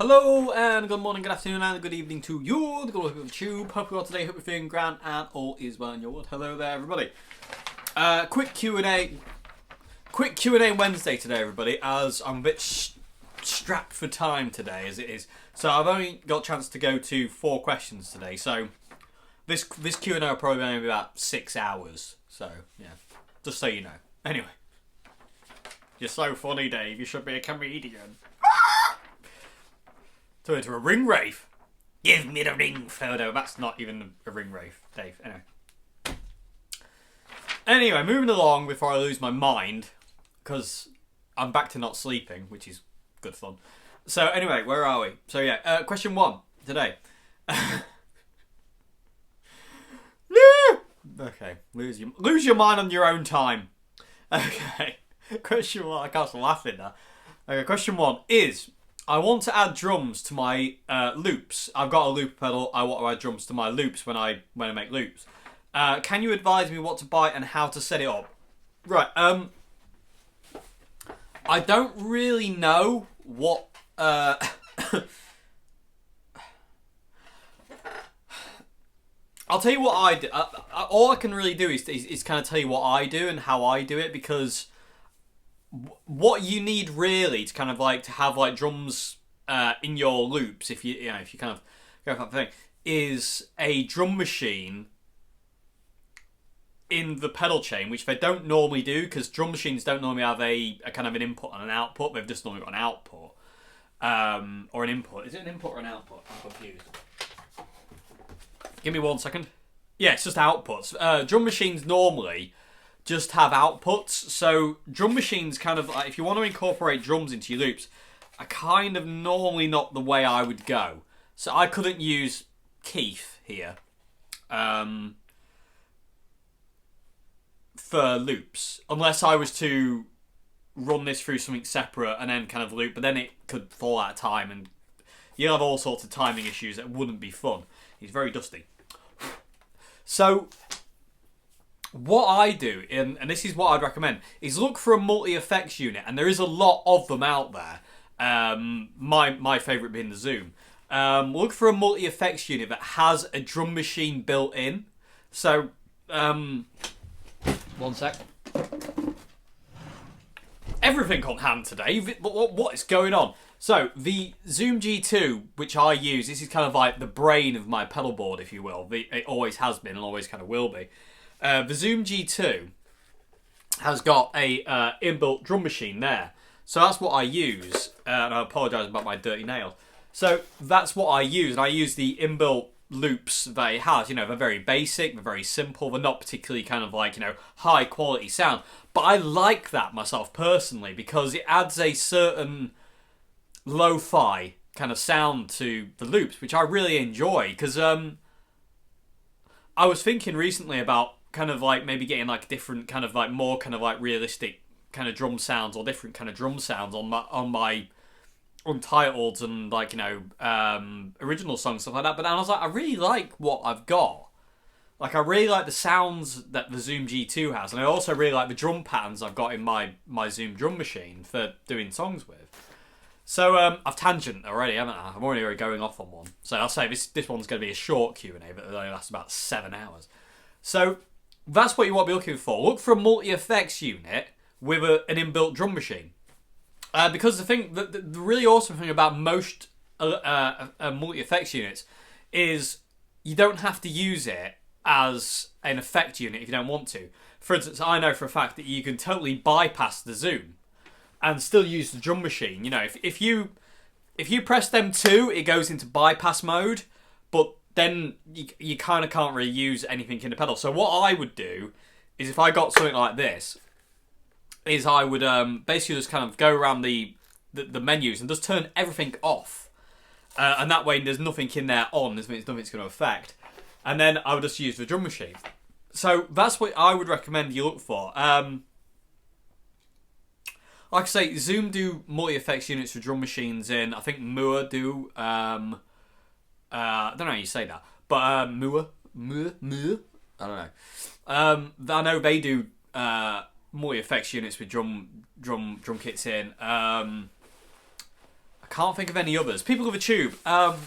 Hello and good morning, good afternoon and good evening to you, the good of Tube. Hope you're well today, hope you're feeling grand and all is well in your world. Hello there everybody. Quick Q&A Wednesday today everybody, as I'm a bit strapped for time today as it is. So I've only got a chance to go to 4 questions today, so this Q&A will probably only be about 6 hours. So yeah, just so you know. Anyway, you're so funny Dave, you should be a comedian. Turn into a ring wraith. Give me the ring, Frodo. That's not even a ring wraith, Dave. Anyway, moving along before I lose my mind, because I'm back to not sleeping, which is good fun. So anyway, where are we? So yeah, question 1 today. Okay, lose your mind on your own time. Okay, question 1. I can't stop laughing now. Okay, question 1 is: I want to add drums to my loops. I've got a loop pedal. I want to add drums to my loops when I make loops. Can you advise me what to buy and how to set it up? Right. I don't really know what. I'll tell you what I do. All I can really do is kind of tell you what I do and how I do it, because what you need really to kind of like to have like drums in your loops, if you kind of go for that thing, is a drum machine in the pedal chain, which they don't normally do, because drum machines don't normally have a kind of an input and an output. They've just normally got an output or an input. Is it an input or an output? I'm confused. Give me 1 second. Yeah, it's just outputs. Drum machines normally just have outputs. So drum machines kind of, like, if you want to incorporate drums into your loops, are kind of normally not the way I would go. So I couldn't use Keith here for loops, unless I was to run this through something separate and then kind of loop, but then it could fall out of time and you'll have all sorts of timing issues that wouldn't be fun. He's very dusty. So what I do, and this is what I'd recommend, is look for a multi-effects unit, and there is a lot of them out there. My favourite being the Zoom. Look for a multi-effects unit that has a drum machine built in. So, 1 sec. Everything on hand today. What is going on? So, the Zoom G2, which I use, this is kind of like the brain of my pedal board, if you will. It always has been and always kind of will be. The Zoom G2 has got a inbuilt drum machine there. So that's what I use. And I apologise about my dirty nails. So that's what I use. And I use the inbuilt loops that it has. You know, they're very basic, they're very simple. They're not particularly kind of like, high quality sound. But I like that myself personally, because it adds a certain lo-fi kind of sound to the loops, which I really enjoy. Because I was thinking recently about kind of like maybe getting like different kind of like more kind of like realistic kind of drum sounds, or different kind of drum sounds on my untitled and like original songs, stuff like that. But then I was like, I really like what I've got. Like, I really like the sounds that the Zoom G2 has, and I also really like the drum patterns I've got in my Zoom drum machine for doing songs with. So I've tangent already, haven't I? I'm already going off on one. So I'll say this one's going to be a short Q&A, but it only lasts about 7 hours. So that's what you want to be looking for. Look for a multi-effects unit with an inbuilt drum machine. Because the really awesome thing about most multi-effects units is you don't have to use it as an effect unit if you don't want to. For instance, I know for a fact that you can totally bypass the Zoom and still use the drum machine. If you press them 2, it goes into bypass mode, but then you kind of can't really use anything in the pedal. So what I would do is, if I got something like this, is I would basically just kind of go around the menus and just turn everything off. And that way there's nothing in there on, there's nothing's going to affect. And then I would just use the drum machine. So that's what I would recommend you look for. Like I say, Zoom do multi-effects units for drum machines in, I think Moore do. I don't know how you say that, but Moore, I don't know. I know they do multi-effects units with drum kits in. I can't think of any others. People of a tube. Sorry,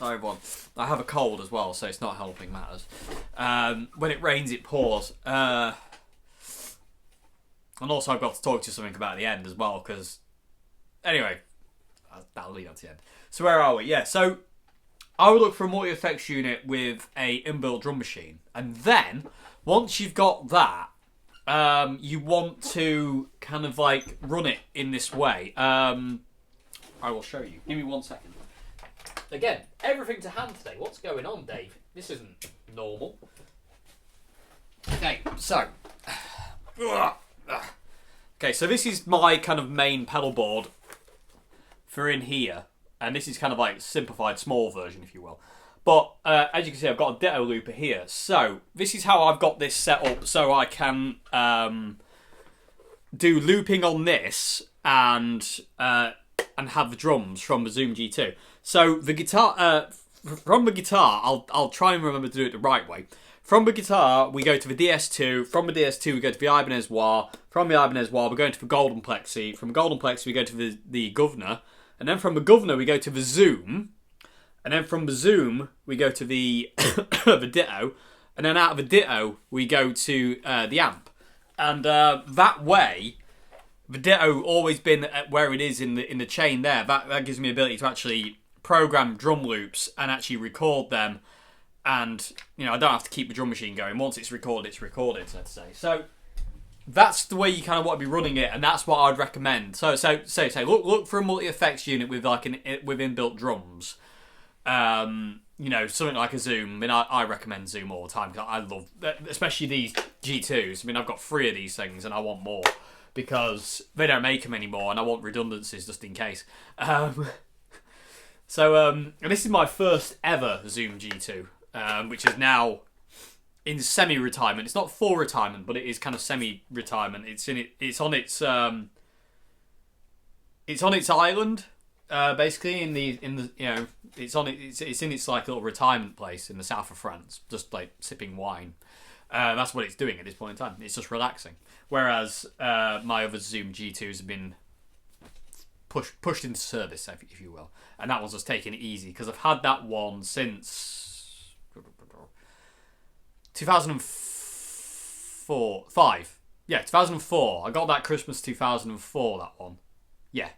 everyone. I have a cold as well, so it's not helping matters. When it rains, it pours. And also, I've got to talk to you something about the end as well, because... Anyway, that'll lead on to the end. So where are we? Yeah, so I would look for a multi-effects unit with a inbuilt drum machine. And then, once you've got that, you want to kind of like run it in this way. I will show you. Give me 1 second. Again, everything to hand today. What's going on, Dave? This isn't normal. Okay, so... Okay, so this is my kind of main pedal board for in here. And this is kind of like simplified small version, if you will. But as you can see, I've got a ditto looper here. So this is how I've got this set up so I can do looping on this and have the drums from the Zoom G2. So the guitar, from the guitar, I'll try and remember to do it the right way. From the guitar, we go to the DS2. From the DS2, we go to the Ibanez Wah. From the Ibanez Wah, we're going to the Golden Plexi. From the Golden Plexi, we go to the Governor. And then from the Governor, we go to the Zoom. And then from the Zoom, we go to the the Ditto. And then out of the Ditto, we go to the amp. And that way, the Ditto always been at where it is in the chain there. That gives me the ability to actually program drum loops and actually record them. And, you know, I don't have to keep the drum machine going. Once it's recorded, let's say. So that's the way you kind of want to be running it, and that's what I'd recommend. So look for a multi-effects unit with like with inbuilt drums. You know, something like a Zoom. I mean, I recommend Zoom all the time because I love, especially these G2s. I mean, I've got 3 of these things, and I want more because they don't make them anymore, and I want redundancies just in case. And this is my first ever Zoom G2, which is now in semi-retirement. It's not full retirement, but it is kind of semi-retirement. It's on its island, basically in the you know, it's in its like little retirement place in the south of France, just like sipping wine. That's what it's doing at this point in time. It's just relaxing. Whereas my other Zoom G2s have been pushed into service, if you will, and that one's just taking it easy because I've had that one since 2005. Yeah, 2004. I got that Christmas 2004. That one. Yeah,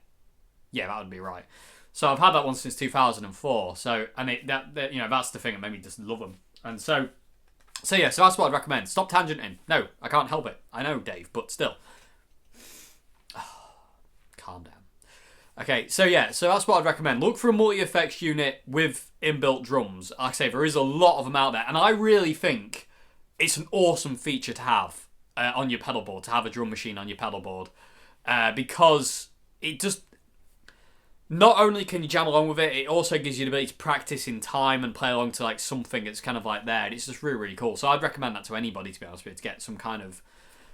that would be right. So I've had that one since 2004. So that you know, that's the thing that made me just love them. And so that's what I'd recommend. Stop tangenting. No, I can't help it. I know, Dave, but still. Calm down. Okay, so that's what I'd recommend. Look for a multi-effects unit with inbuilt drums. Like I say, there is a lot of them out there, and I really think it's an awesome feature to have on your pedal board, to have a drum machine on your pedal board, because it just, not only can you jam along with it, it also gives you the ability to practice in time and play along to like something that's kind of like there. And it's just really, really cool. So I'd recommend that to anybody, to be honest with you, to get some kind of,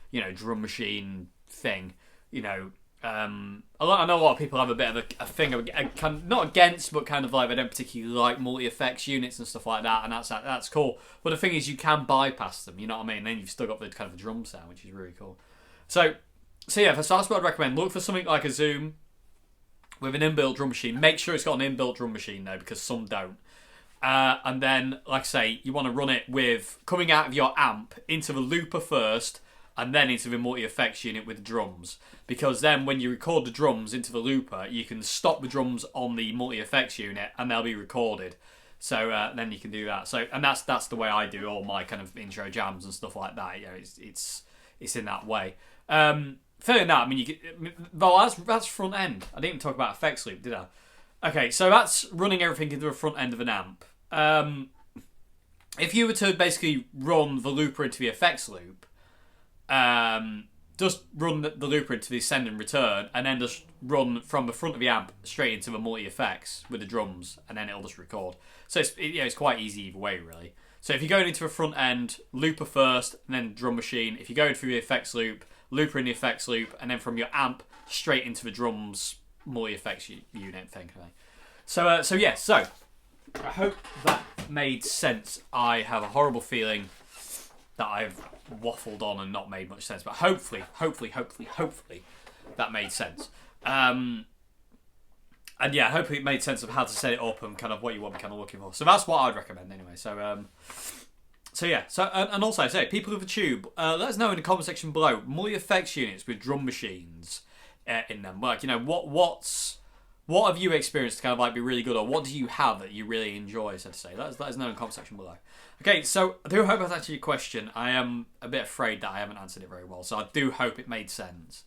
you know, drum machine thing, you know. I know a lot of people have a bit of a thing, not against, but kind of like they don't particularly like multi-effects units and stuff like that, and that's cool. But the thing is, you can bypass them, you know what I mean? And then you've still got the kind of drum sound, which is really cool. So yeah, that's what I'd recommend. Look for something like a Zoom with an inbuilt drum machine. Make sure it's got an inbuilt drum machine though, because some don't. And then, like I say, you want to run it with coming out of your amp into the looper first, and then into the multi-effects unit with drums. Because then when you record the drums into the looper, you can stop the drums on the multi-effects unit and they'll be recorded. So then you can do that. So, and that's the way I do all my kind of intro jams and stuff like that. You know, it's in that way. Failing that, I mean, that's front end. I didn't even talk about effects loop, did I? Okay, so that's running everything into the front end of an amp. If you were to basically run the looper into the effects loop, just run the looper into the send and return, and then just run from the front of the amp straight into the multi-effects with the drums, and then it'll just record. So it's quite easy either way, really. So if you're going into the front end, looper first, and then drum machine. If you're going through the effects loop, looper in the effects loop, and then from your amp straight into the drums multi-effects unit thing. So I hope that made sense. I have a horrible feeling that I've waffled on and not made much sense, but hopefully that made sense. And yeah, hopefully it made sense of how to set it up and kind of what you want to be kind of looking for. So that's what I'd recommend anyway. So yeah. So and also I say, people with a tube, let us know in the comment section below. Multi effects units with drum machines in them. Like, you know, what have you experienced to kind of like be really good, or what do you have that you really enjoy, so to say? Let us know in the comment section below. Okay, so I do hope that's actually a question. I am a bit afraid that I haven't answered it very well, so I do hope it made sense.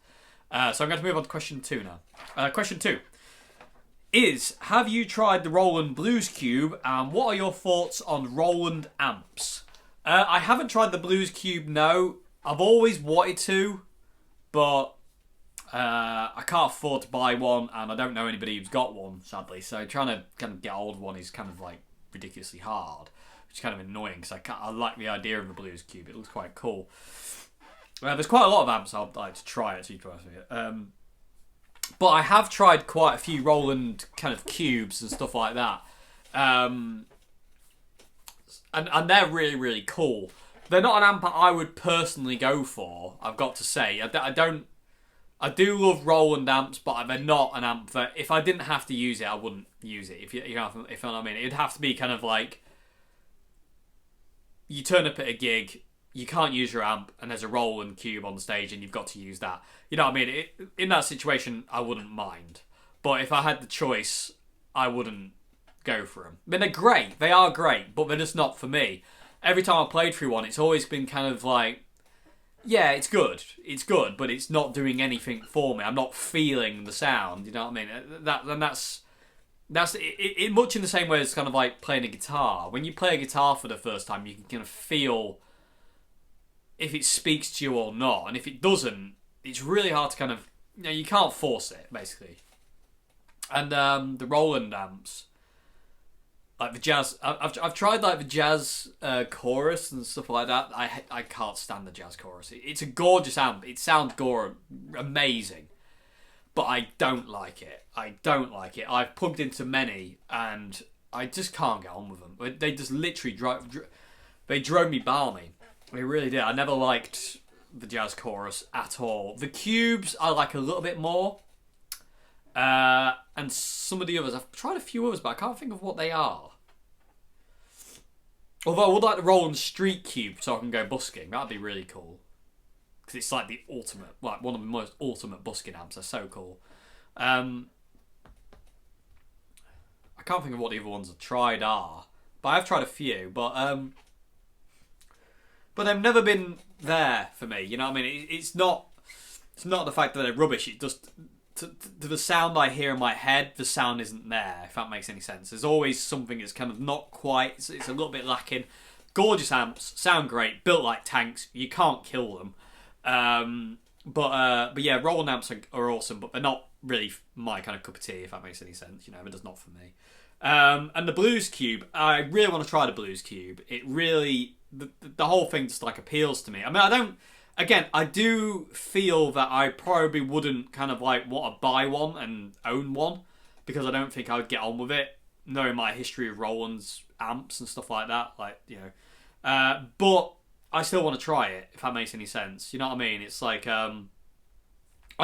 So I'm going to move on to question 2 now. Question 2 is, have you tried the Roland Blues Cube, and what are your thoughts on Roland amps? I haven't tried the Blues Cube, no. I've always wanted to, but I can't afford to buy one, and I don't know anybody who's got one, sadly. So trying to kind of get hold of one is kind of like ridiculously hard, which is kind of annoying because I like the idea of the Blues Cube. It looks quite cool. There's quite a lot of amps I'd like to try, actually, to be honest with you. But I have tried quite a few Roland kind of cubes and stuff like that. And they're really, really cool. They're not an amp that I would personally go for, I've got to say. I do love Roland amps, but they're not an amp that, if I didn't have to use it, I wouldn't use it. If you know what I mean. It'd have to be kind of like, you turn up at a gig, you can't use your amp, and there's a Roland cube on the stage, and you've got to use that. You know what I mean? In that situation, I wouldn't mind. But if I had the choice, I wouldn't go for them. I mean, they're great. They are great, but they're just not for me. Every time I played through one, it's always been kind of like, yeah, it's good. It's good, but it's not doing anything for me. I'm not feeling the sound. You know what I mean? That's it, much in the same way as kind of like playing a guitar. When you play a guitar for the first time, you can kind of feel if it speaks to you or not, and if it doesn't, it's really hard to kind of, you know, you can't force it basically. And the Roland amps, like the jazz, I've tried like the jazz chorus and stuff like that. I can't stand the jazz chorus. It's a gorgeous amp. It sounds amazing, but I don't like it. I've plugged into many and I just can't get on with them. They just literally drove me balmy. They really did. I never liked the jazz chorus at all. The cubes I like a little bit more. And some of the others, I've tried a few others, but I can't think of what they are. Although I would like the Roland Street Cube so I can go busking. That'd be really cool. Because it's like the ultimate, like one of the most ultimate busking amps. They're so cool. I can't think of what the other ones I've tried are. But I've tried a few, but they've never been there for me. You know what I mean? It's not the fact that they're rubbish. It just, to the sound I hear in my head, the sound isn't there, if that makes any sense. There's always something that's kind of not quite, it's a little bit lacking. Gorgeous amps, sound great, built like tanks, you can't kill them. But yeah, Roland amps are awesome, but they're not really my kind of cup of tea, if that makes any sense. You know, they're just not for me. And the Blues Cube, I really want to try the Blues Cube. It really, the whole thing just like appeals to me. I mean, I do feel that I probably wouldn't kind of like want to buy one and own one, because I don't think I would get on with it, knowing my history of Roland's amps and stuff like that. Like, you know, but I still want to try it, if that makes any sense. You know what I mean? It's like, I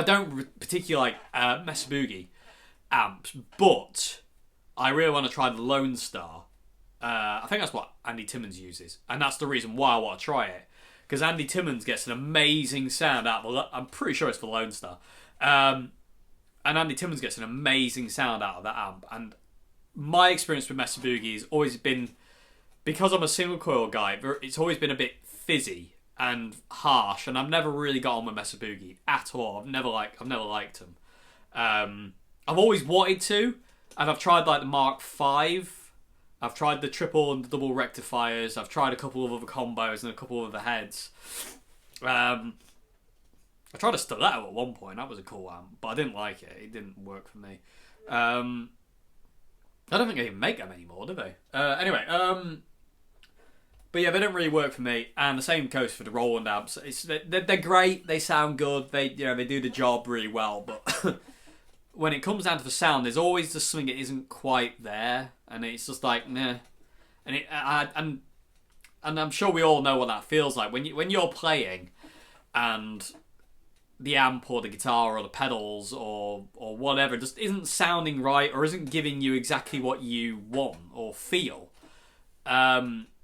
don't particularly like Mesa Boogie amps, but I really want to try the Lone Star. I think that's what Andy Timmons uses, and that's the reason why I want to try it. Because Andy Timmons gets an amazing sound out of I'm pretty sure it's the Lone Star. And Andy Timmons gets an amazing sound out of that amp. And my experience with Mesa Boogie has always been, because I'm a single coil guy, it's always been a bit fizzy and harsh. And I've never really got on with Mesa Boogie at all. I've never liked them. I've always wanted to, and I've tried like the Mark V. I've tried the triple and the double rectifiers. I've tried a couple of other combos and a couple of other heads. I tried a stiletto at one point. That was a cool amp, but I didn't like it. It didn't work for me. I don't think they even make them anymore, do they? Anyway, but yeah, they don't really work for me. And the same goes for the Roland amps. They're great. They sound good. They do the job really well. But when it comes down to the sound, there's always the something that isn't quite there. And it's just like, nah. And I'm sure we all know what that feels like. When you're playing and the amp or the guitar or the pedals or whatever just isn't sounding right or isn't giving you exactly what you want or feel,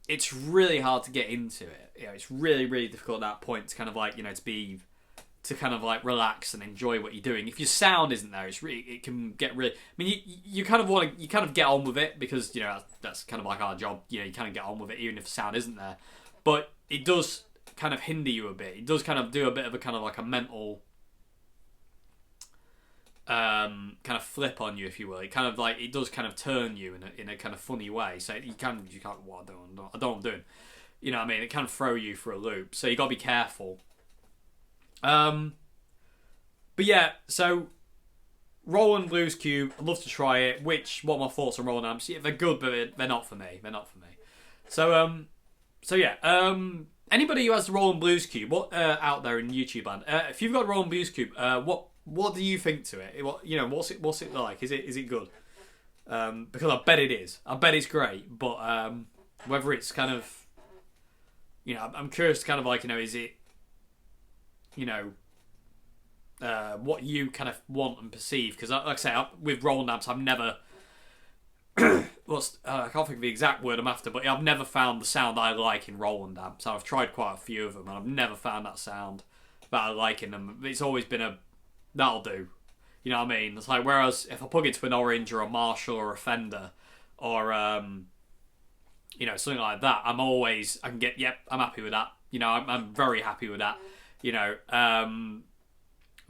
it's really hard to get into it. You know, it's really, really difficult at that point to kind of like, you know, to kind of like relax and enjoy what you're doing. If your sound isn't there, it can get really. I mean, you kind of get on with it because, you know, that's kind of like our job. You know, you kind of get on with it even if the sound isn't there, but it does kind of hinder you a bit. It does kind of do a bit of a kind of like a mental kind of flip on you, if you will. It kind of like, it does kind of turn you in a kind of funny way. So you can't what I don't know what I'm doing. You know what I mean? It can throw you for a loop. So you got to be careful. But yeah, so Roland Blues Cube, I'd love to try it. What are my thoughts on Roland amps? Yeah, they're good, but they're not for me. So yeah. Anybody who has the Roland Blues Cube, what out there in YouTube land, if you've got a Roland Blues Cube, what do you think to it? What's it like? Is it good? Because I bet it is. I bet it's great, but whether it's kind of, you know, I'm curious to kind of like, you know, is it, you know, what you kind of want and perceive? Because like I say, with Roland amps, I've never I can't think of the exact word I'm after, but I've never found the sound I like in Roland amps. I've tried quite a few of them, and I've never found that sound that I like in them. It's always been that'll do. You know what I mean? It's like, whereas if I plug into an Orange or a Marshall or a Fender or you know, something like that, I'm happy with that. You know, I'm very happy with that. You know,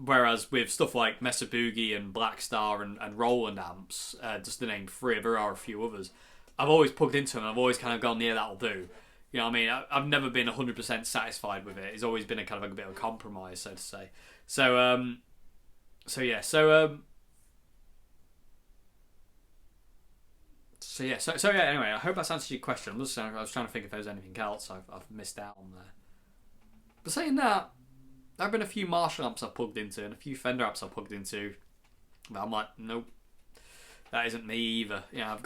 whereas with stuff like Mesa Boogie and Black Star and Roland amps, just to name three, there are a few others, I've always plugged into them and I've always kind of gone, yeah, that'll do. You know what I mean? I've never been 100% satisfied with it. It's always been a kind of a bit of a compromise, so to say. So yeah. Anyway, I hope that's answered your question. I was trying to think if there's anything else I've missed out on there. But saying that, there have been a few Marshall amps I've plugged into and a few Fender amps I've plugged into, but I'm like, nope, that isn't me either. Yeah,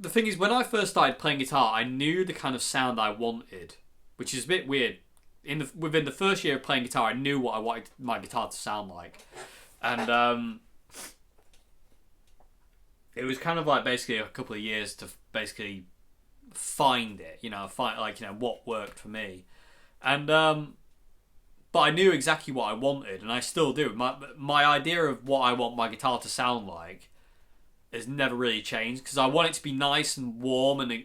the thing is, when I first started playing guitar, I knew the kind of sound I wanted, which is a bit weird. Within the first year of playing guitar, I knew what I wanted my guitar to sound like, and it was kind of like basically a couple of years to basically find it, you know, what worked for me, and but I knew exactly what I wanted, and I still do. My idea of what I want my guitar to sound like has never really changed, because I want it to be nice and warm and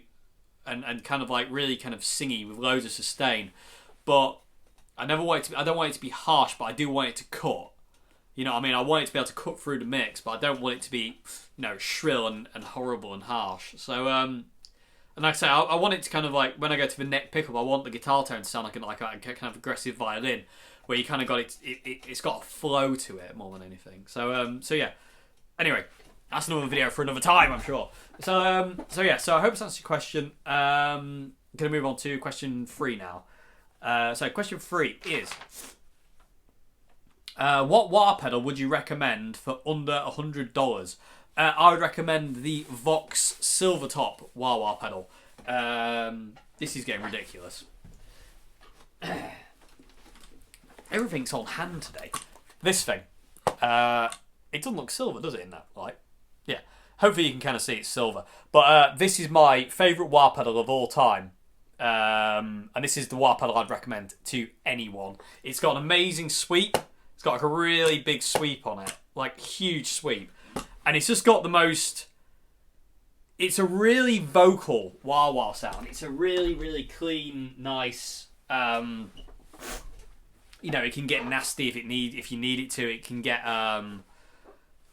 kind of like really kind of singy with loads of sustain, but I don't want it to be harsh, but I do want it to cut. You know what I mean? I want it to be able to cut through the mix, but I don't want it to be, you know, shrill and horrible and harsh. So and like I say, I want it to kind of like, when I go to the neck pickup, I want the guitar tone to sound like a kind of aggressive violin, where you kind of got it's got a flow to it more than anything. So yeah. Anyway, that's another video for another time, I'm sure. So yeah. So I hope this answers your question. I'm gonna move on to question 3 now. So question 3 is, what wah pedal would you recommend for under $100? I would recommend the Vox Silvertop wah pedal. This is getting ridiculous. Everything's on hand today. This thing. It doesn't look silver, does it, in that light? Yeah. Hopefully you can kind of see it's silver. But this is my favourite wah pedal of all time. And this is the wah pedal I'd recommend to anyone. It's got an amazing sweep. It's got like a really big sweep on it. Like, huge sweep. And it's just got the most... It's a really vocal wah-wah sound. It's a really, really clean, nice... you know, it can get nasty if you need it to. It can get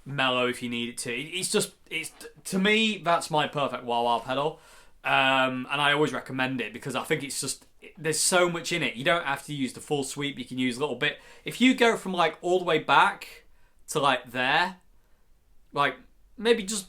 mellow if you need it to. To me, that's my perfect wah-wah pedal. And I always recommend it because I think it's just... There's so much in it. You don't have to use the full sweep. You can use a little bit. If you go from like all the way back to like there... Like, maybe just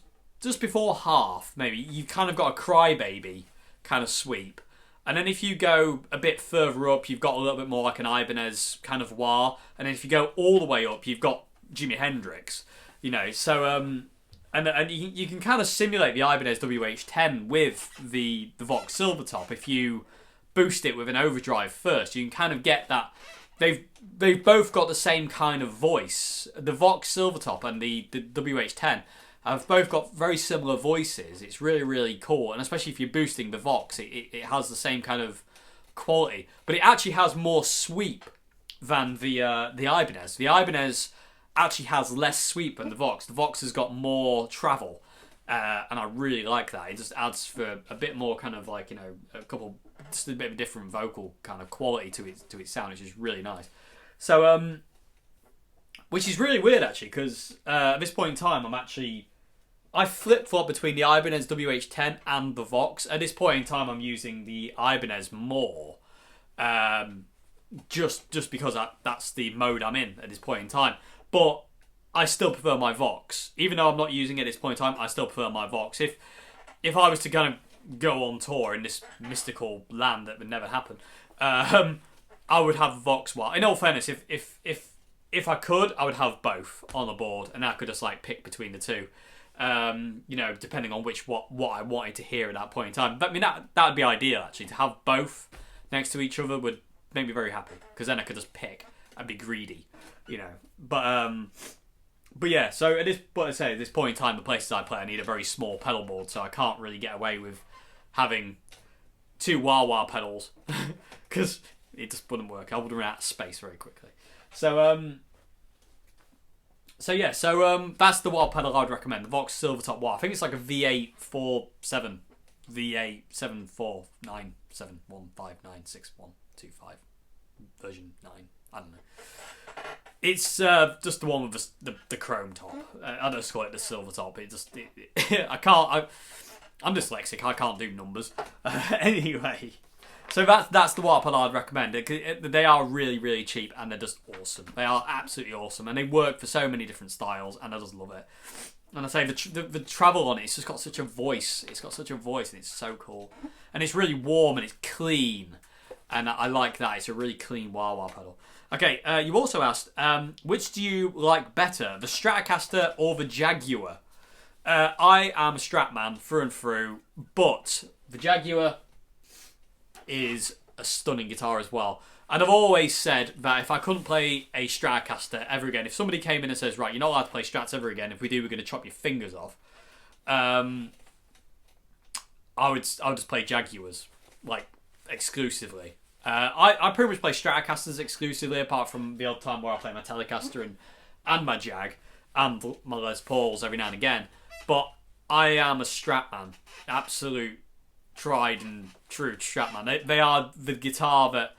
before half, maybe, you've kind of got a crybaby kind of sweep. And then if you go a bit further up, you've got a little bit more like an Ibanez kind of wah. And then if you go all the way up, you've got Jimi Hendrix. You know, so, and you can kind of simulate the Ibanez WH10 with the Vox Silvertop if you boost it with an overdrive first, you can kind of get that. They've both got the same kind of voice. The Vox Silvertop and the WH10 have both got very similar voices. It's really, really cool, and especially if you're boosting the Vox, it has the same kind of quality, but it actually has more sweep than the Ibanez. The Ibanez actually has less sweep than the Vox. The Vox has got more travel, and I really like that. It just adds for a bit more kind of like, you know, just a bit of a different vocal kind of quality to its sound, which is really nice. So, which is really weird actually, because at this point in time, I flip-flop between the Ibanez WH10 and the Vox. At this point in time, I'm using the Ibanez more, just because that's the mode I'm in at this point in time. But I still prefer my Vox. Even though I'm not using it at this point in time, I still prefer my Vox. If I was to kind of go on tour in this mystical land that would never happen, I would have Vox. Well, in all fairness, if I could, I would have both on the board, and I could just like pick between the two. You know, depending on what I wanted to hear at that point in time. I mean, that would be ideal actually. To have both next to each other would make me very happy, because then I could just pick and be greedy, you know. But yeah. So at this point in time, the places I play, I need a very small pedal board, so I can't really get away with having two wah-wah pedals, because it just wouldn't work. I would run out of space very quickly. So that's the wah pedal I'd recommend. The Vox Silvertop wah. I think it's like a V847, V8749715962125 version 9. I don't know. It's just the one with the chrome top. I just call it the Silvertop. I'm dyslexic. I can't do numbers. Anyway. So that's the wah pedal I'd recommend. They are really, really cheap, and they're just awesome. They are absolutely awesome, and they work for so many different styles, and I just love it. And I say the travel on it's just got such a voice. It's got such a voice, and it's so cool. And it's really warm, and it's clean, and I like that. It's a really clean wah pedal. Okay, you also asked, which do you like better, the Stratocaster or the Jaguar? I am a Strat man through and through, but the Jaguar is a stunning guitar as well. And I've always said that if I couldn't play a Stratocaster ever again, if somebody came in and says, right, you're not allowed to play Strats ever again, if we do, we're going to chop your fingers off, I would just play Jaguars, like, exclusively. I pretty much play Stratocasters exclusively, apart from the odd time where I play my Telecaster and my Jag, and my Les Pauls every now and again. But I am a Strat man. Absolute tried and true Strat man. They are the guitar that,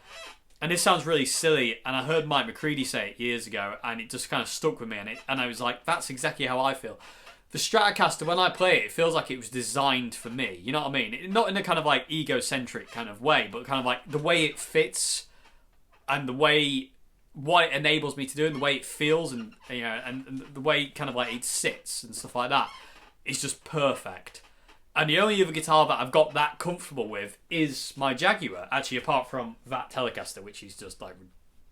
and this sounds really silly, and I heard Mike McCready say it years ago, and it just kind of stuck with me, and I was like, that's exactly how I feel. The Stratocaster, when I play it, it feels like it was designed for me. You know what I mean? Not in a kind of like egocentric kind of way, but kind of like the way it fits, and the way what it enables me to do, and the way it feels, and you know, and the way kind of like it sits and stuff like that. It's just perfect. And the only other guitar that I've got that comfortable with is my Jaguar, actually, apart from that Telecaster, which is just like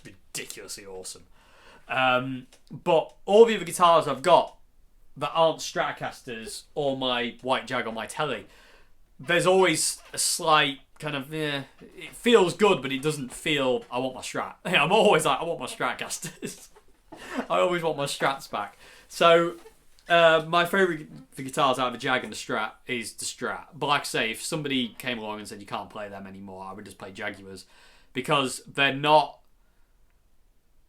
ridiculously awesome. But all the other guitars I've got that aren't Stratocasters or my white Jag on my Tele, there's always a slight kind of, it feels good, but it doesn't feel, I want my Strat. I'm always like, I want my Stratocasters. I always want my Strats back. So, my favourite guitars out of the Jag and the Strat is the Strat. But like I say, if somebody came along and said you can't play them anymore, I would just play Jaguars, because they're not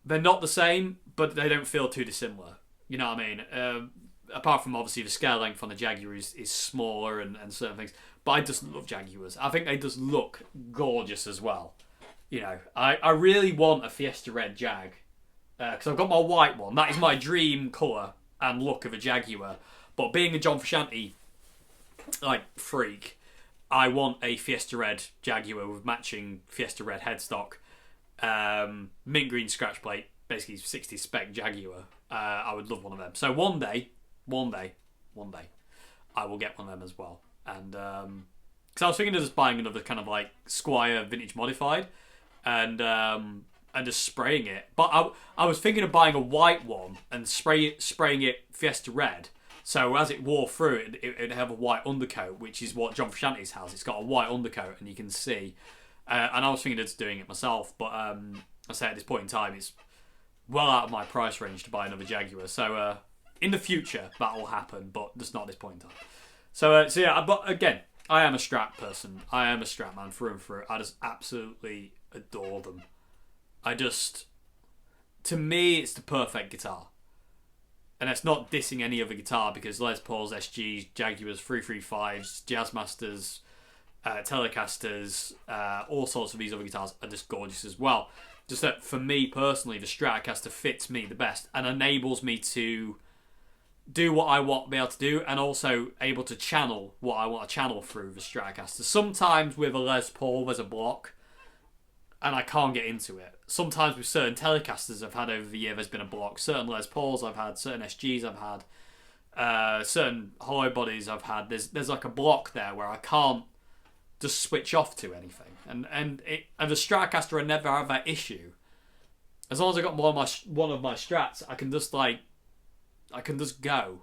the same, but they don't feel too dissimilar. You know what I mean? Apart from obviously the scale length on the Jaguar is smaller and certain things, but I just love Jaguars. I think they just look gorgeous as well. You know, I really want a Fiesta Red Jag, because I've got my white one. That is my dream colour and look of a Jaguar. But being a John Frusciante like freak, I want a Fiesta Red Jaguar with matching Fiesta Red headstock, mint green scratch plate, basically 60 spec Jaguar. I would love one of them. So one day, I will get one of them as well. And because I was thinking of just buying another kind of like Squire vintage modified, and just spraying it. But I was thinking of buying a white one and spraying it Fiesta Red. So as it wore through, it'd have a white undercoat, which is what John Frusciante's has. It's got a white undercoat, and you can see. And I was thinking of doing it myself, but I say at this point in time, it's well out of my price range to buy another Jaguar. So in the future, that will happen, but just not at this point in time. So yeah, but again, I am a Strat person. I am a Strat man through and through. I just absolutely adore them. To me, it's the perfect guitar. And it's not dissing any other guitar, because Les Pauls, SGs, Jaguars, 335s, Jazzmasters, Telecasters, all sorts of these other guitars are just gorgeous as well. Just that for me personally, the Stratocaster fits me the best and enables me to do what I want to be able to do, and also able to channel what I want to channel through the Stratocaster. Sometimes with a Les Paul there's a block and I can't get into it. Sometimes with certain Telecasters I've had over the year there's been a block. Certain Les Pauls I've had, certain SGs I've had, certain hollow bodies I've had. There's like a block there where I can't just switch off to anything. And the Stratocaster, I never have that issue. As long as I got one of my Strats, I can just go,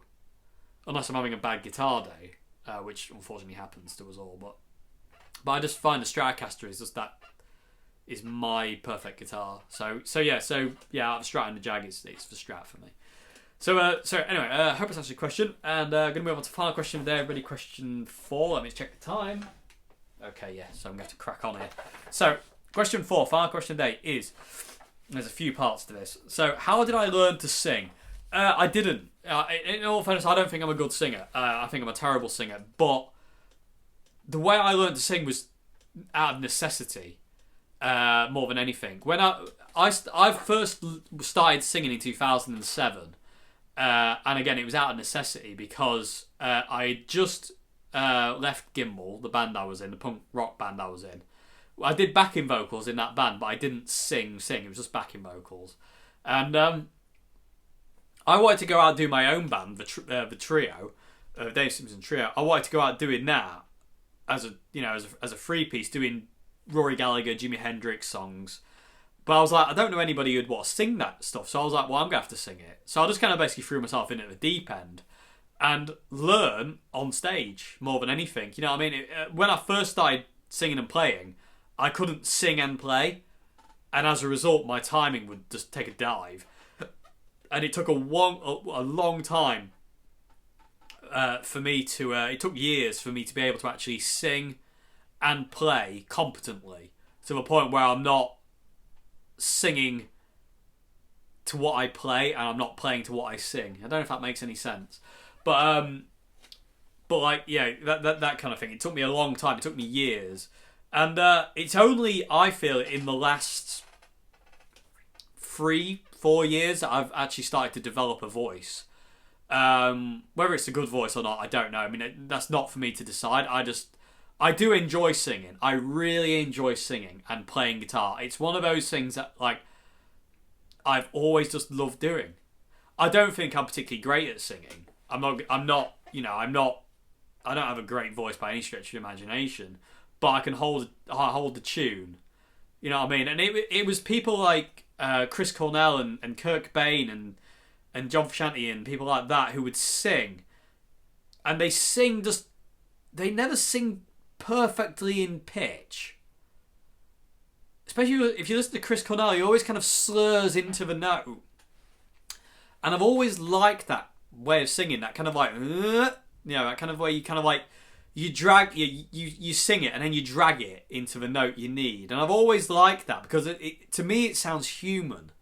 unless I'm having a bad guitar day, which unfortunately happens to us all. But I just find the Stratocaster is my perfect guitar. So yeah, out of the Strat and the Jag, it's the Strat for me. So anyway, hope it's answered your question, and going to move on to the final question of the day. Everybody, question 4. Let me check the time. Okay, yeah, so I'm going to have to crack on here. So, question 4, final question of the day is, there's a few parts to this. So, how did I learn to sing? I didn't. In all fairness, I don't think I'm a good singer. I think I'm a terrible singer. But the way I learned to sing was out of necessity, more than anything. When I first started singing in 2007, and again, it was out of necessity because I just left Gimbal, the band I was in, the punk rock band I was in. I did backing vocals in that band, but I didn't sing. It was just backing vocals. And I wanted to go out and do my own band, the trio, Dave Simpson Trio. I wanted to go out doing that as a free piece, doing Rory Gallagher, Jimi Hendrix songs. But I was like, I don't know anybody who'd want to sing that stuff. So I was like, well, I'm going to have to sing it. So I just kind of basically threw myself in at the deep end and learn on stage more than anything. You know what I mean? When I first started singing and playing, I couldn't sing and play. And as a result, my timing would just take a dive. And it took a long time for me to... it took years for me to be able to actually sing and play competently, to the point where I'm not singing to what I play and I'm not playing to what I sing. I don't know if that makes any sense. But like, yeah, that kind of thing. It took me a long time. It took me years. And it's only, I feel, in the last 3-4 years that I've actually started to develop a voice. Whether it's a good voice or not, I don't know. I mean, that's not for me to decide. I do enjoy singing. I really enjoy singing and playing guitar. It's one of those things that, like, I've always just loved doing. I don't think I'm particularly great at singing. I don't have a great voice by any stretch of the imagination, but I can hold the tune. You know what I mean? And it was people like Chris Cornell and Kirk Bain and John Frusciante and people like that who would sing, and they never sing perfectly in pitch. Especially if you listen to Chris Cornell, he always kind of slurs into the note. And I've always liked that way of singing, that kind of like, that kind of way you kind of like, you sing it and then you drag it into the note you need. And I've always liked that because to me it sounds human.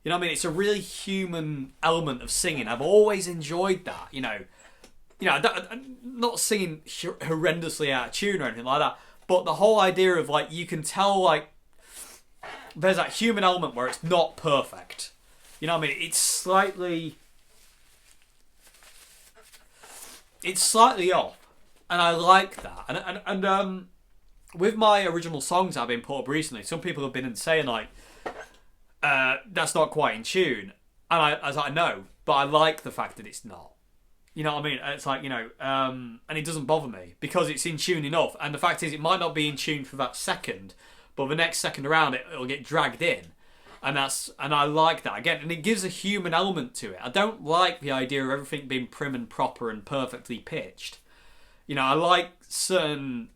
You know what I mean? It's a really human element of singing. I've always enjoyed that, I'm not singing horrendously out of tune or anything like that, but the whole idea of, like, you can tell, like, there's that human element where it's not perfect. You know what I mean? It's slightly off, and I like that. And with my original songs I've been put up recently, some people have been saying, like, that's not quite in tune, and I was like, no, but I like the fact that it's not. You know what I mean? It's like, and it doesn't bother me because it's in tune enough. And the fact is, it might not be in tune for that second, but the next second around, it'll get dragged in. And I like that. Again, and it gives a human element to it. I don't like the idea of everything being prim and proper and perfectly pitched. I like certain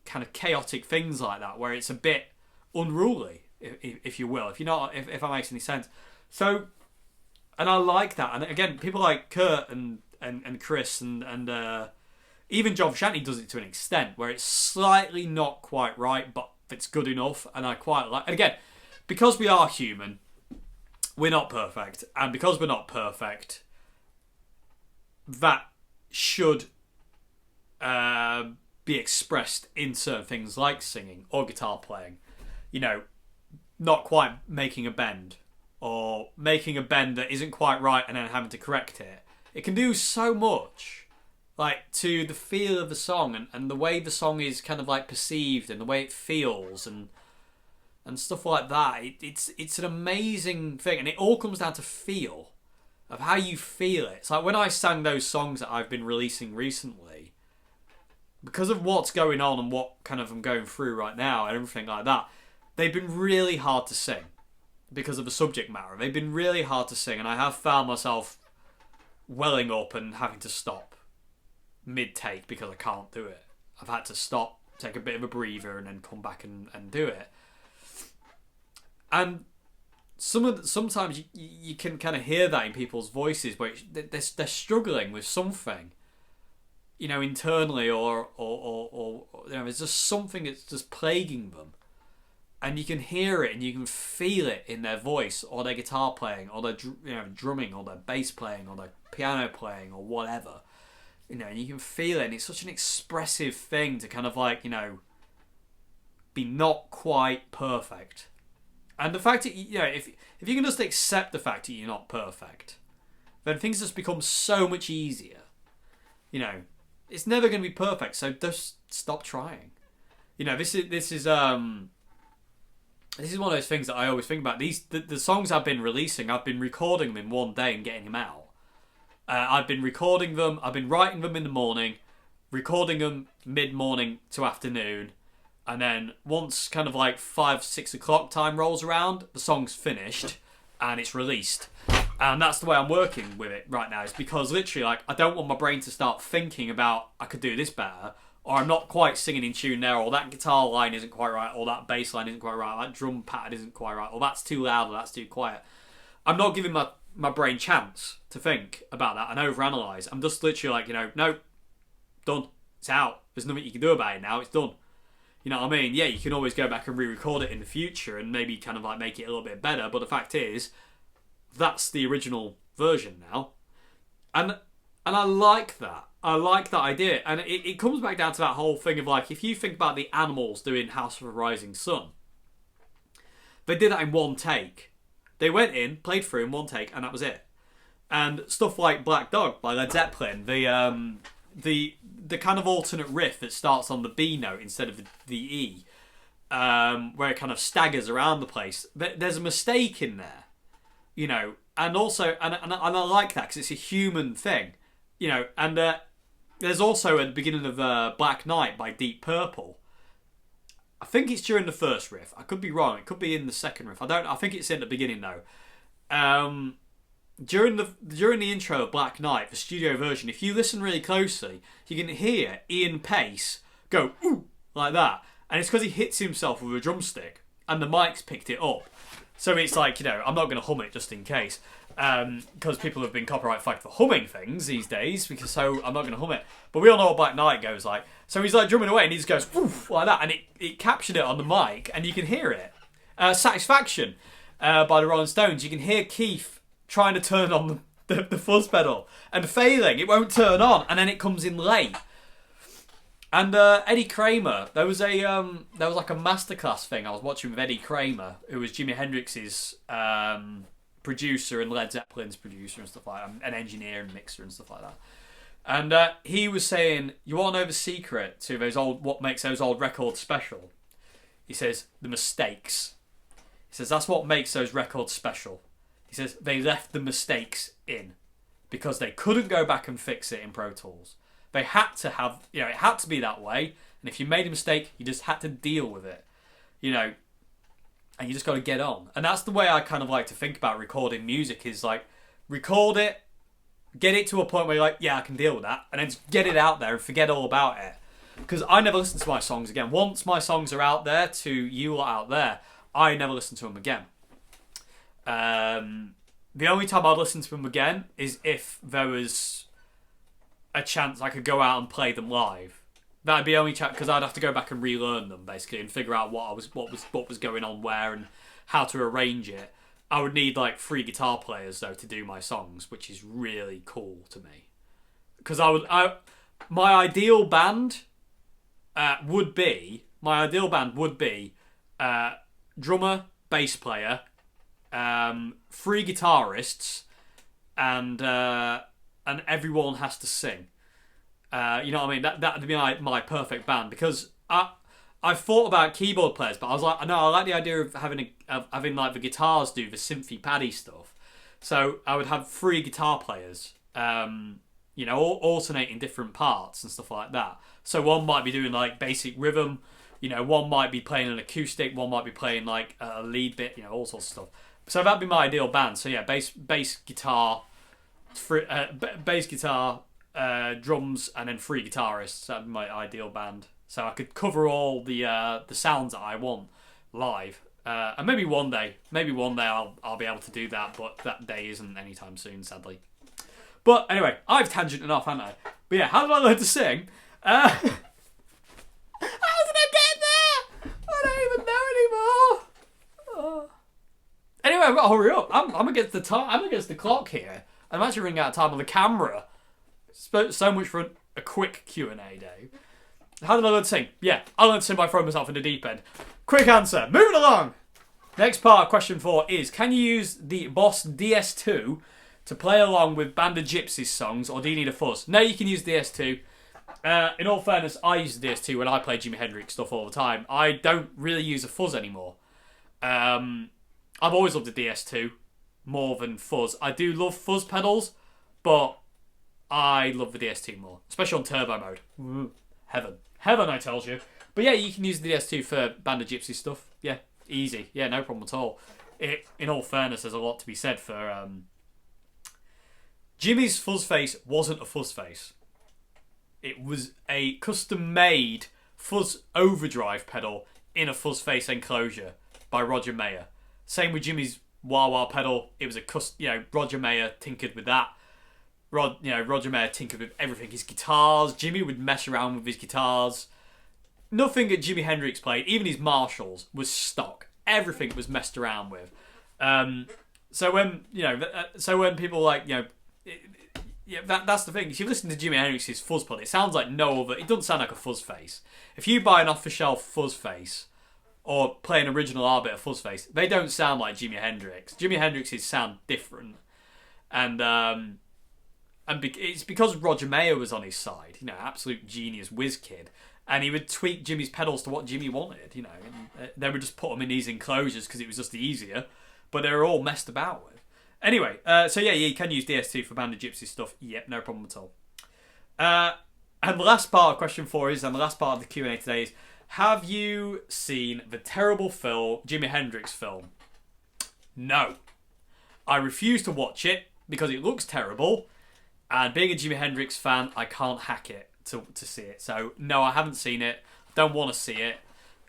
kind of chaotic things like that, where it's a bit unruly, if you will, if that makes any sense. So, and I like that. And again, people like Kurt and Chris and even John Frusciante does it to an extent where it's slightly not quite right, but it's good enough. And I quite like. And again, because we are human, we're not perfect, and because we're not perfect, that should be expressed in certain things like singing or guitar playing. You know, not quite making a bend, or making a bend that isn't quite right and then having to correct it. It can do so much, like, to the feel of the song and the way the song is kind of like perceived and the way it feels and stuff like that. It's an amazing thing, and it all comes down to feel, of how you feel it. It's like when I sang those songs that I've been releasing recently, because of what's going on and what kind of I'm going through right now and everything like that, they've been really hard to sing because of the subject matter. They've been really hard to sing, and I have found myself welling up and having to stop mid-take because I can't do it. I've had to stop, take a bit of a breather, and then come back and do it. And sometimes you can kind of hear that in people's voices, where they're struggling with something, you know, internally, or you know, there's just something that's just plaguing them. And you can hear it and you can feel it in their voice, or their guitar playing, or their drumming, or their bass playing, or their piano playing, or whatever. You know, and you can feel it, and it's such an expressive thing to kind of like, you know, be not quite perfect. And the fact that, you know, if you can just accept the fact that you're not perfect, then things just become so much easier. You know, it's never going to be perfect, so just stop trying. You know, this is one of those things that I always think about. The songs I've been releasing, I've been recording them in one day and getting them out. I've been recording them, I've been writing them in the morning, recording them mid-morning to afternoon, and then once kind of like 5-6 o'clock time rolls around, the song's finished and it's released. And that's the way I'm working with it right now, is because literally, like, I don't want my brain to start thinking about, I could do this better, or I'm not quite singing in tune there, or that guitar line isn't quite right, or that bass line isn't quite right, or that drum pattern isn't quite right, or that's too loud, or that's too quiet. I'm not giving my brain chance to think about that and overanalyze. I'm just literally like, you know, no, done. It's out. There's nothing you can do about it now. It's done. You know what I mean? Yeah, you can always go back and re-record it in the future and maybe kind of like make it a little bit better, but the fact is, that's the original version now. And I like that. I like that idea. And it comes back down to that whole thing of like, if you think about the Animals doing House of a Rising Sun, they did that in one take. They went in, played through in one take, and that was it. And stuff like Black Dog by Led Zeppelin, the kind of alternate riff that starts on the B note instead of the E, where it kind of staggers around the place. There's a mistake in there, you know, and also, and I like that because it's a human thing, you know. And there's also at the beginning of Black Knight by Deep Purple. I think it's during the first riff. I could be wrong. It could be in the second riff. I think it's in the beginning though. During the intro of Black Knight, the studio version, if you listen really closely, you can hear Ian Pace go ooh like that, and it's because he hits himself with a drumstick, and the mic's picked it up. So it's like, you know, I'm not going to hum it just in case, because people have been copyright flagged for humming things these days, so I'm not going to hum it. But we all know what Black Knight goes like. So he's like drumming away, and he just goes oof like that, and it captured it on the mic, and you can hear it. Satisfaction by the Rolling Stones, you can hear Keith trying to turn on the fuzz pedal and failing. It won't turn on, and then it comes in late. And Eddie Kramer, there was like a masterclass thing I was watching with Eddie Kramer, who was Jimi Hendrix's producer and Led Zeppelin's producer and stuff like that, and engineer and mixer and stuff like that. And he was saying, you want to know the secret to what makes those old records special? He says, the mistakes. He says, that's what makes those records special. He says, they left the mistakes in because they couldn't go back and fix it in Pro Tools. They had to have, you know, it had to be that way. And if you made a mistake, you just had to deal with it, you know, and you just got to get on. And that's the way I kind of like to think about recording music, is like, record it, get it to a point where you're like, yeah, I can deal with that, and then just get it out there and forget all about it. because I never listen to my songs again. Once my songs are out there to you lot out there, I never listen to them again. The only time I'd listen to them again is if there was a chance I could go out and play them live. That'd be the only chance, because I'd have to go back and relearn them basically and figure out what was going on where and how to arrange it. I would need like 3 guitar players though to do my songs, which is really cool to me. Because my ideal band would be drummer, bass player, 3 guitarists, and everyone has to sing. You know what I mean? That'd be my perfect band, because I thought about keyboard players, but I was like, no, I like the idea of having like the guitars do the synthy paddy stuff. So I would have 3 guitar players, you know, alternating different parts and stuff like that. So one might be doing like basic rhythm, you know, one might be playing an acoustic, one might be playing like a lead bit, you know, all sorts of stuff. So that'd be my ideal band. So yeah, bass guitar, drums, and then 3 guitarists. That'd be my ideal band. So I could cover all the sounds that I want live. And maybe one day I'll be able to do that, but that day isn't anytime soon, sadly. But anyway, I've tangented off, haven't I? But yeah, how did I learn to sing? How did I get there? I don't even know anymore. Anyway, I've got to hurry up. I'm against the time. I'm against the clock here. I'm actually running out of time on the camera. So much for a quick Q&A day. How did I learn to sing? Yeah, I learned to sing by throwing myself in the deep end. Quick answer. Moving along. Next part, question 4 is: can you use the Boss DS2 to play along with Band of Gypsies songs, or do you need a fuzz? No, you can use DS2. In all fairness, I use the DS2 when I play Jimi Hendrix stuff all the time. I don't really use a fuzz anymore. I've always loved the DS2 more than fuzz. I do love fuzz pedals, but I love the DS2 more, especially on turbo mode. Heaven, I tells you. But yeah, you can use the DS2 for Band of Gypsies stuff. Yeah, easy. Yeah, no problem at all. In all fairness, there's a lot to be said for... Jimmy's fuzz face wasn't a fuzz face. It was a custom-made fuzz overdrive pedal in a fuzz face enclosure by Roger Mayer. Same with Jimmy's wah-wah pedal. It was a Roger Mayer tinkered with that. Roger Mayer tinkered with everything. His guitars, Jimmy would mess around with his guitars. Nothing that Jimi Hendrix played, even his Marshalls, was stock. Everything was messed around with. So when people like, that's the thing. If you listen to Jimi Hendrix's fuzz pedal, it sounds like no other. It doesn't sound like a fuzz face. If you buy an off-the-shelf fuzz face or play an original Arbiter fuzz face, they don't sound like Jimi Hendrix. Jimi Hendrix's sound different, and it's because Roger Mayer was on his side. You know, absolute genius whiz kid, and he would tweak Jimmy's pedals to what Jimmy wanted. You know, and they would just put them in these enclosures because it was just easier, but they were all messed about with. Anyway, so yeah, you can use DS2 for Band of Gypsies stuff. Yep, no problem at all. And the last part of question 4 is, and the last part of the Q&A today is: have you seen the terrible Jimi Hendrix film? No. I refuse to watch it because it looks terrible, and being a Jimi Hendrix fan, I can't hack it to see it. So no, I haven't seen it. Don't want to see it.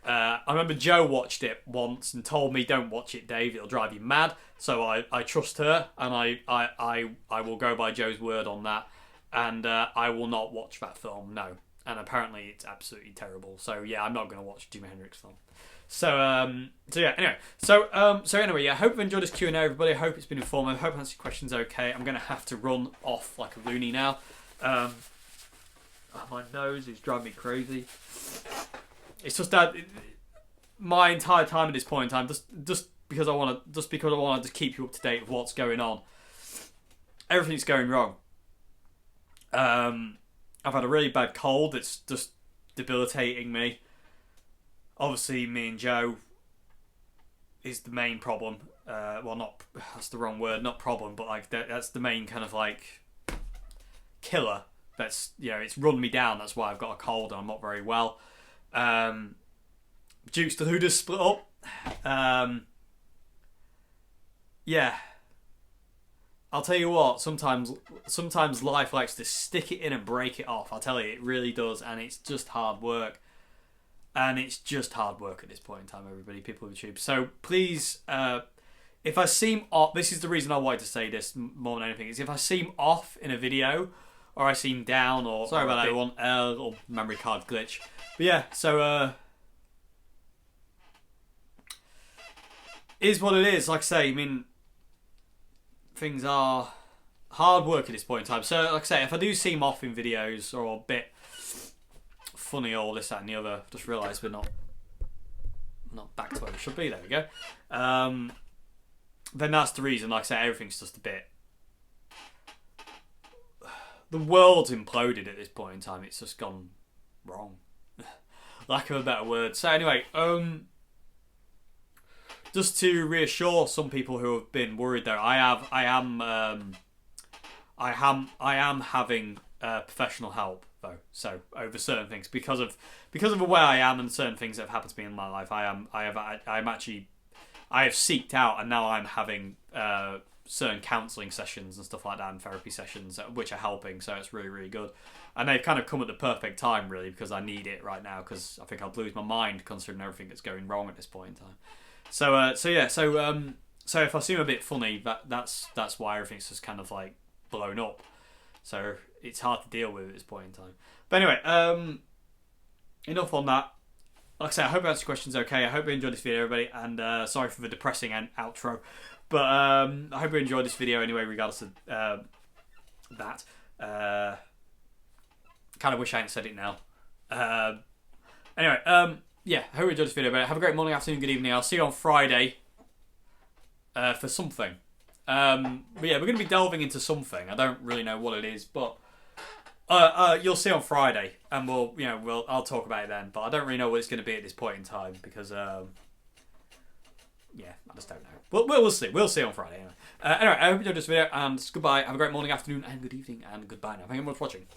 I remember Joe watched it once and told me, "Don't watch it, Dave. It'll drive you mad." So I trust her, and I will go by Joe's word on that, and I will not watch that film. No, and apparently it's absolutely terrible. So yeah, I'm not going to watch a Jimi Hendrix film. So yeah. Anyway, yeah. I hope you enjoyed this Q&A, everybody. I hope it's been informative. I hope I answered your questions okay. I'm going to have to run off like a loony now. My nose is driving me crazy. It's just that my entire time at this point in time, just because I want to keep you up to date with what's going on. Everything's going wrong. I've had a really bad cold that's just debilitating me. Obviously, me and Joe is the main problem. That's the wrong word, not problem, but like that's the main kind of like killer. That's, it's run me down. That's why I've got a cold and I'm not very well. Dukes to Hooders split up. Yeah. I'll tell you what, sometimes life likes to stick it in and break it off. I'll tell you, it really does, and it's just hard work. And it's just hard work at this point in time, everybody, people of YouTube. So please, if I seem off, this is the reason I wanted to say this more than anything, is if I seem off in a video, or I seem down, or sorry about that, everyone, a little memory card glitch. But yeah, so is what it is. Like I say, I mean, things are hard work at this point in time. So like I say, if I do seem off in videos or a bit funny or this, that and the other, just realised we're not back to where we should be. There we go. Then that's the reason. Like I say, everything's just a bit. The world's imploded at this point in time. It's just gone wrong. Lack of a better word. So anyway, just to reassure some people who have been worried, though, I am having professional help, though. So over certain things, because of where I am and certain things that have happened to me in my life, I have seeked out, and now I'm having certain counselling sessions and stuff like that, and therapy sessions, which are helping. So it's really, really good, and they've kind of come at the perfect time, really, because I need it right now, because I think I'd lose my mind considering everything that's going wrong at this point in time. So if I seem a bit funny, that's why everything's just kind of like blown up. So it's hard to deal with at this point in time. But anyway, enough on that. Like I say, I hope I answered your questions okay. I hope you enjoyed this video, everybody, and sorry for the depressing outro. But I hope you enjoyed this video anyway, regardless of that. Kind of wish I hadn't said it now. Anyway, yeah, I hope you enjoyed this video, everybody. Have a great morning, afternoon, good evening. I'll see you on Friday for something. But yeah, we're going to be delving into something. I don't really know what it is, but you'll see on Friday, and I'll talk about it then. But I don't really know what it's going to be at this point in time, because yeah, I just don't know. We'll see. We'll see on Friday. Anyway, I hope you enjoyed this video, and goodbye. Have a great morning, afternoon, and good evening, and goodbye now. Thank you very much for watching.